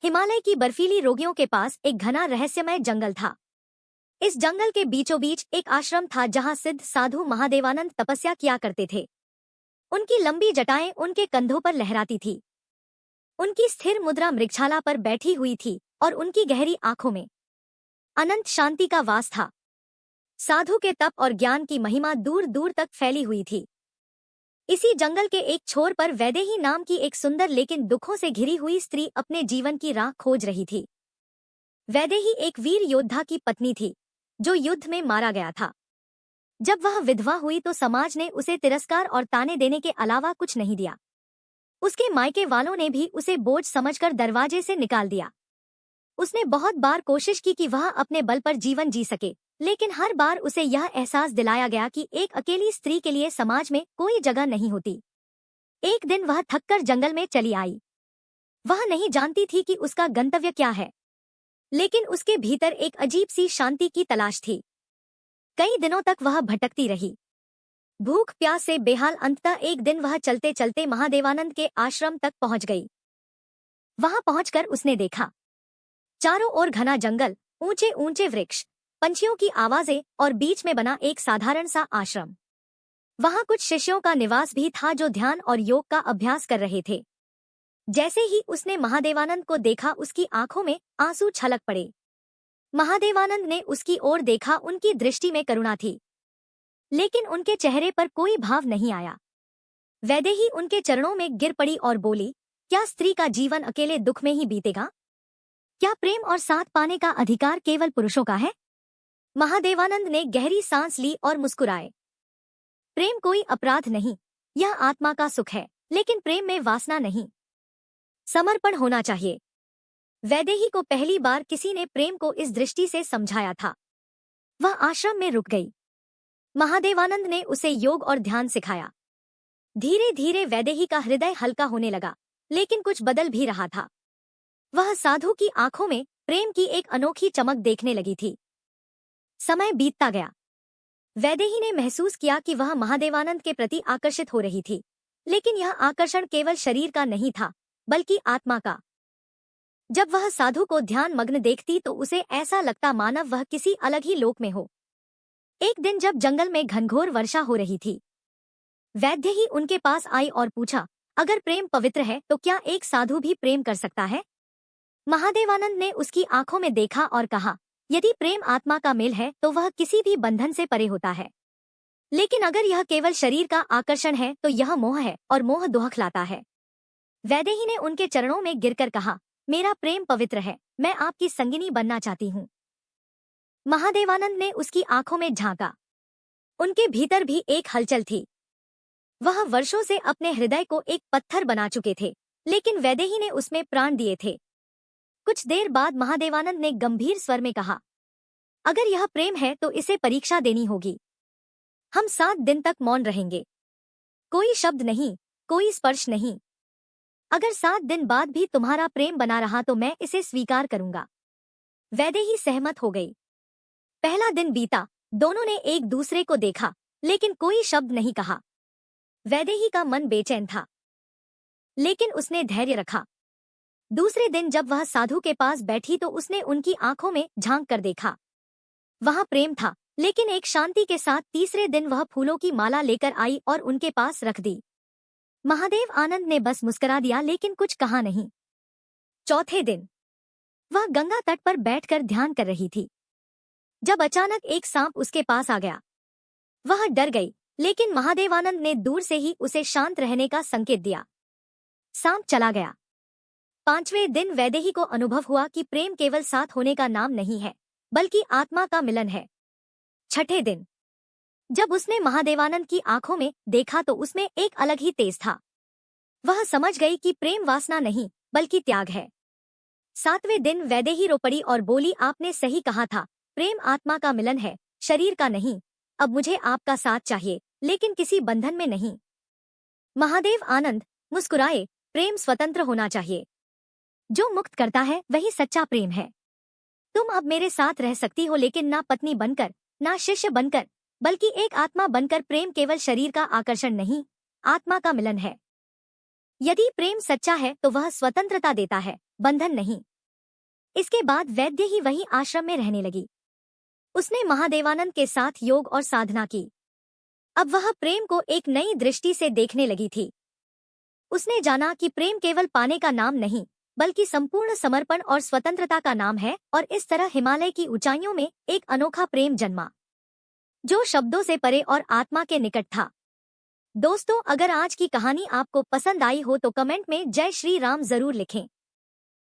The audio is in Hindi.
हिमालय की बर्फीली रोगियों के पास एक घना रहस्यमय जंगल था। इस जंगल के बीचों बीच एक आश्रम था जहां सिद्ध साधु महादेवानंद तपस्या किया करते थे। उनकी लंबी जटाएं उनके कंधों पर लहराती थी। उनकी स्थिर मुद्रा मृगशाला पर बैठी हुई थी और उनकी गहरी आंखों में अनंत शांति का वास था। साधु के तप और ज्ञान की महिमा दूर दूर तक फैली हुई थी। इसी जंगल के एक छोर पर वैदेही नाम की एक सुंदर लेकिन दुखों से घिरी हुई स्त्री अपने जीवन की राह खोज रही थी। वैदेही एक वीर योद्धा की पत्नी थी जो युद्ध में मारा गया था। जब वह विधवा हुई तो समाज ने उसे तिरस्कार और ताने देने के अलावा कुछ नहीं दिया। उसके मायके वालों ने भी उसे बोझ समझकर दरवाजे से निकाल दिया। उसने बहुत बार कोशिश की कि वह अपने बल पर जीवन जी सके, लेकिन हर बार उसे यह एहसास दिलाया गया कि एक अकेली स्त्री के लिए समाज में कोई जगह नहीं होती। एक दिन वह थककर जंगल में चली आई। वह नहीं जानती थी कि उसका गंतव्य क्या है, लेकिन उसके भीतर एक अजीब सी शांति की तलाश थी। कई दिनों तक वह भटकती रही, भूख प्यास से बेहाल। अंततः एक दिन वह चलते चलते महादेवानंद के आश्रम तक पहुंच गई। वहां पहुंचकर उसने देखा चारों ओर घना जंगल, ऊंचे ऊंचे वृक्ष, पंछियों की आवाजें और बीच में बना एक साधारण सा आश्रम। वहां कुछ शिष्यों का निवास भी था जो ध्यान और योग का अभ्यास कर रहे थे। जैसे ही उसने महादेवानंद को देखा उसकी आंखों में आंसू छलक पड़े। महादेवानंद ने उसकी ओर देखा, उनकी दृष्टि में करुणा थी, लेकिन उनके चेहरे पर कोई भाव नहीं आया। वैदेही उनके चरणों में गिर पड़ी और बोली, क्या स्त्री का जीवन अकेले दुख में ही बीतेगा? क्या प्रेम और साथ पाने का अधिकार केवल पुरुषों का है? महादेवानंद ने गहरी सांस ली और मुस्कुराए। प्रेम कोई अपराध नहीं, यह आत्मा का सुख है, लेकिन प्रेम में वासना नहीं, समर्पण होना चाहिए। वैदेही को पहली बार किसी ने प्रेम को इस दृष्टि से समझाया था। वह आश्रम में रुक गई। महादेवानंद ने उसे योग और ध्यान सिखाया। धीरे धीरे वैदेही का हृदय हल्का होने लगा, लेकिन कुछ बदल भी रहा था। वह साधु की आंखों में प्रेम की एक अनोखी चमक देखने लगी थी। समय बीतता गया। वैदेही ने महसूस किया कि वह महादेवानंद के प्रति आकर्षित हो रही थी, लेकिन यह आकर्षण केवल शरीर का नहीं था, बल्कि आत्मा का। जब वह साधु को ध्यान मग्न देखती तो उसे ऐसा लगता मानो वह किसी अलग ही लोक में हो। एक दिन जब जंगल में घनघोर वर्षा हो रही थी, वैदेही उनके पास आई और पूछा, अगर प्रेम पवित्र है तो क्या एक साधु भी प्रेम कर सकता है? महादेवानंद ने उसकी आंखों में देखा और कहा, यदि प्रेम आत्मा का मेल है तो वह किसी भी बंधन से परे होता है, लेकिन अगर यह केवल शरीर का आकर्षण है तो यह मोह है और मोह दुखलाता है। वैदेही ने उनके चरणों में गिरकर कहा, मेरा प्रेम पवित्र है, मैं आपकी संगिनी बनना चाहती हूँ। महादेवानंद ने उसकी आंखों में झांका। उनके भीतर भी एक हलचल थी। वह वर्षों से अपने हृदय को एक पत्थर बना चुके थे, लेकिन वैदेही ने उसमें प्राण दिए थे। कुछ देर बाद महादेवानंद ने गंभीर स्वर में कहा, अगर यह प्रेम है तो इसे परीक्षा देनी होगी। हम 7 दिन तक मौन रहेंगे, कोई शब्द नहीं, कोई स्पर्श नहीं। अगर 7 दिन बाद भी तुम्हारा प्रेम बना रहा तो मैं इसे स्वीकार करूंगा। वैदेही सहमत हो गई। पहला दिन बीता, दोनों ने एक दूसरे को देखा, लेकिन कोई शब्द नहीं कहा। वैदेही का मन बेचैन था, लेकिन उसने धैर्य रखा। दूसरे दिन जब वह साधु के पास बैठी तो उसने उनकी आंखों में झांक कर देखा। वहां प्रेम था, लेकिन एक शांति के साथ। तीसरे दिन वह फूलों की माला लेकर आई और उनके पास रख दी। महादेव आनंद ने बस मुस्कुरा दिया, लेकिन कुछ कहा नहीं। चौथे दिन वह गंगा तट पर बैठकर ध्यान कर रही थी, जब अचानक एक सांप उसके पास आ गया। वह डर गई, लेकिन महादेवानंद ने दूर से ही उसे शांत रहने का संकेत दिया। सांप चला गया। 5वें दिन वैदेही को अनुभव हुआ कि प्रेम केवल साथ होने का नाम नहीं है, बल्कि आत्मा का मिलन है। 6ठे दिन जब उसने महादेवानंद की आंखों में देखा तो उसमें एक अलग ही तेज था। वह समझ गई कि प्रेम वासना नहीं, बल्कि त्याग है। 7वें दिन वैदेही रो पड़ी और बोली, आपने सही कहा था, प्रेम आत्मा का मिलन है, शरीर का नहीं। अब मुझे आपका साथ चाहिए, लेकिन किसी बंधन में नहीं। महादेव आनंद मुस्कुराए, प्रेम स्वतंत्र होना चाहिए। जो मुक्त करता है वही सच्चा प्रेम है। तुम अब मेरे साथ रह सकती हो, लेकिन ना पत्नी बनकर, ना शिष्य बनकर, बल्कि एक आत्मा बनकर। प्रेम केवल शरीर का आकर्षण नहीं, आत्मा का मिलन है। यदि प्रेम सच्चा है तो वह स्वतंत्रता देता है, बंधन नहीं। इसके बाद वैद्य ही वही आश्रम में रहने लगी। उसने महादेवानंद के साथ योग और साधना की। अब वह प्रेम को एक नई दृष्टि से देखने लगी थी। उसने जाना कि प्रेम केवल पाने का नाम नहीं, बल्कि संपूर्ण समर्पण और स्वतंत्रता का नाम है, और इस तरह हिमालय की ऊंचाइयों में एक अनोखा प्रेम जन्मा, जो शब्दों से परे और आत्मा के निकट था। दोस्तों, अगर आज की कहानी आपको पसंद आई हो तो कमेंट में जय श्री राम जरूर लिखें।